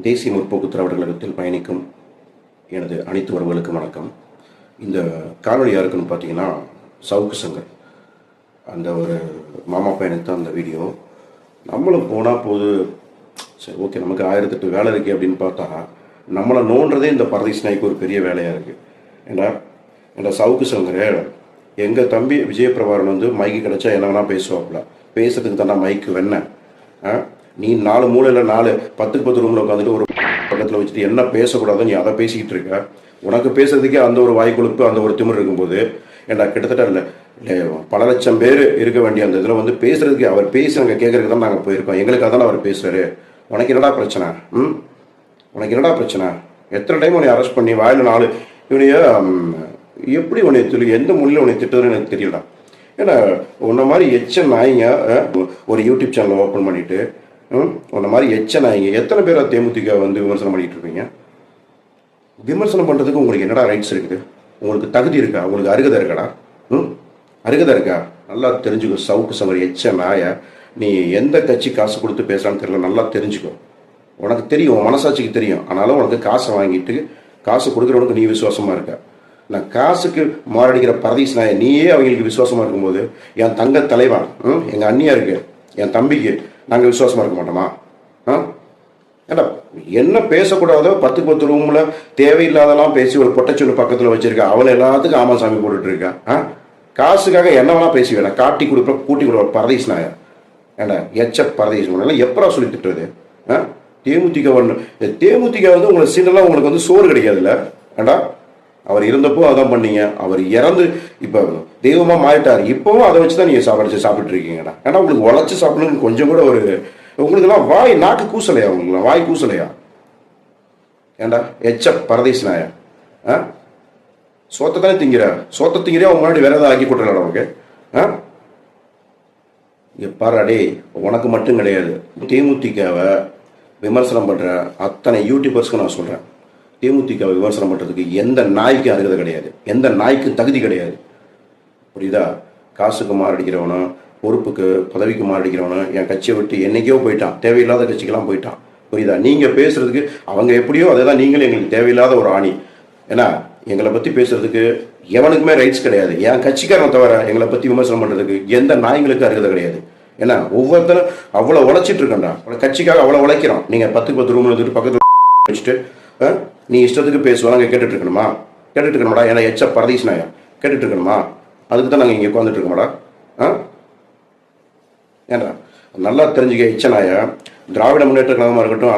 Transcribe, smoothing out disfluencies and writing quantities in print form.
தேசிய முற்போக்கு திராவிட கழகத்தில் பயணிக்கும் எனது அனைத்து உறவுகளுக்கும் வணக்கம். இந்த காணொலி யாருக்குன்னு பார்த்தீங்கன்னா, சவுக்கு சங்கர் அந்த ஒரு மாமா பையனுக்கு தான் அந்த வீடியோ. நம்மளும் போனால் போது, சரி ஓகே நமக்கு 1008 வேலை இருக்குது அப்படின்னு பார்த்தா, நம்மளை நோன்றதே இந்த பரதேசி நாய்க்கு ஒரு பெரிய வேலையாக இருக்குது. ஏன்னா சவுக்கு சங்கர் எங்கள் தம்பி விஜயபிரபாரன் வந்து மைக்கு கிடச்சா என்ன வேணால் பேசுவாப்புல. பேசுறதுக்கு தானே மைக்கு வேணேன். நீ 4 மூலையில் 10 ரூமில் உட்காந்துட்டு ஒரு பக்கத்தில் வச்சுட்டு என்ன பேசக்கூடாதுன்னு நீ அதை பேசிக்கிட்டு இருக்க. உனக்கு பேசுறதுக்கே அந்த ஒரு வாய் கொழுப்பு, அந்த ஒரு திமிர் இருக்கும்போது, ஏன்னா கிட்டத்தட்ட இல்லை பல லட்சம் பேர் இருக்க வேண்டிய அந்த இதில் வந்து பேசுறதுக்கு அவர் பேசுகிறவங்க கேட்கறதுக்கு தான் நாங்கள் போயிருக்கோம். எங்களுக்கு அதான அவர் பேசுகிறாரு. உனக்கு என்னடா பிரச்சனை? உனக்கு என்னடா பிரச்சனை? எத்தனை டைம் உன்னை அரெஸ்ட் பண்ணி வாயில் 4 இவனைய எப்படி உன்னை எந்த மொழியில் உன்னை திட்டுறதுன்னு எனக்கு தெரியல. ஏன்னா உன்ன மாதிரி எச்ச நாய்ங்க ஒரு யூடியூப் சேனலை ஓப்பன் பண்ணிட்டு உன்ன மாதிரி எச்ச நாய்ங்க எத்தனை பேரை தேமுதிக வந்து விமர்சனம் பண்ணிட்டு இருப்பீங்க? விமர்சனம் பண்ணுறதுக்கு உங்களுக்கு என்னடா ரைட்ஸ் இருக்குது? உங்களுக்கு தகுதி இருக்கா? உங்களுக்கு அருகதை இருக்காடா? அருகதை இருக்கா? நல்லா தெரிஞ்சுக்கோ சவுக்கு சங்கர் எச்ச நாய. நீ எந்த கட்சி காசு கொடுத்து பேசுறான்னு தெரியல, நல்லா தெரிஞ்சுக்கோ. உனக்கு தெரியும், உன் மனசாட்சிக்கு தெரியும். ஆனாலும் உனக்கு காசை வாங்கிட்டு காசு கொடுக்குறவனுக்கு நீ விசுவாசமா இருக்க. நான் காசுக்கு மாரடிக்கிற பரதீஸ் நாய நீயே அவங்களுக்கு விசுவாசமா இருக்கும்போது, என் தங்க தலைவன் எங்க அண்ணியா இருக்கு, என் தம்பிக்கு நாங்கள் விசுவாசமா இருக்க மாட்டோமா? ஏன்னா என்ன பேசக்கூடாதோ 10 ரூம்ல தேவையில்லாதெல்லாம் பேசி ஒரு பொட்டச்சொல்லு பக்கத்தில் வச்சிருக்க அவளை எல்லாத்துக்கும் ஆமா சாமி போட்டுட்டு இருக்கா. காசுக்காக என்ன வேணா பேசி வேணா காட்டி கொடுப்ப கூட்டி கொடுப்ப பரதீஸ் நாய. ஏண்டா எச்ச பரதீஸ் எல்லாம் எப்பரா சொல்லி திட்டுறது? தேமுதிக வந்து உங்களை சீனெல்லாம் உங்களுக்கு வந்து சோறு கிடைக்காதுல்ல. ஏண்டா அவர் இருந்தப்போ அதான் பண்ணீங்க. அவர் இறந்து இப்போ தெய்வமா மாறிட்டார். இப்பவும் அதை வச்சு தான் நீங்க சாப்பிட்டு இருக்கீங்கடா. ஏன்னா உங்களுக்கு உழைச்சு சாப்பிடணும்னு கொஞ்சம் கூட ஒரு உங்களுக்கெல்லாம் வாய் நாக்கு கூசலையா? உங்களுக்குலாம் வாய் கூசலையா? ஏண்டா எச்ச பரதேசி நாயா. சோத்தை தானே திங்கிற. சோத்தை திங்கிறியா உங்க முன்னாடி வேற ஏதாவது ஆக்கி கொடுத்துடலாம் உனக்கு? பாராடே உனக்கு மட்டும் கிடையாது, தேமுதிகவை விமர்சனம் பண்ற அத்தனை யூடியூபர்ஸ்க்கு நான் சொல்றேன், தேமுதிகவை விமர்சனம் பண்ணுறதுக்கு எந்த நாய்க்கும் அருகதை கிடையாது, எந்த நாய்க்கும் தகுதி கிடையாது. புரியுதா? காசுக்கு மாரடிக்கிறவனும் பொறுப்புக்கு பதவிக்கு மாரடிக்கிறவனும் என் கட்சியை விட்டு என்னைக்கோ போயிட்டான். தேவையில்லாத கட்சிக்கெல்லாம் போயிட்டான். புரியுதா? நீங்கள் பேசுறதுக்கு அவங்க எப்படியோ அதை தான் நீங்களும் எங்களுக்கு தேவையில்லாத ஒரு ஆணி. ஏன்னா எங்களை பற்றி பேசுறதுக்கு எவனுக்குமே ரைட்ஸ் கிடையாது. என் கட்சிக்காரனை தவிர எங்களை பற்றி விமர்சனம் பண்ணுறதுக்கு எந்த நாய்களுக்கும் அருகதை கிடையாது. ஏன்னா ஒவ்வொருத்தரும் அவ்வளோ உழைச்சிட்டு இருக்கேன்டா. கட்சிக்காக அவ்வளோ உழைக்கிறோம். நீங்கள் 10 ரூமில் இருந்துட்டு பக்கத்தில் வச்சுட்டு நீ இஷ்டத்துக்கு பேசுவோம். நாங்கள் கேட்டுட்டு இருக்கணுமாடா? ஏன்னா எச்ச பரதீஸ் நாயா கேட்டுட்டு இருக்கணுமா? அதுக்கு தான் நாங்கள் இங்கே உட்காந்துட்டு இருக்கோமாடா? ஏன்டா நல்லா தெரிஞ்சுக்க எச்ச நாயா. திராவிட முன்னேற்ற கழகமாக இருக்கட்டும்,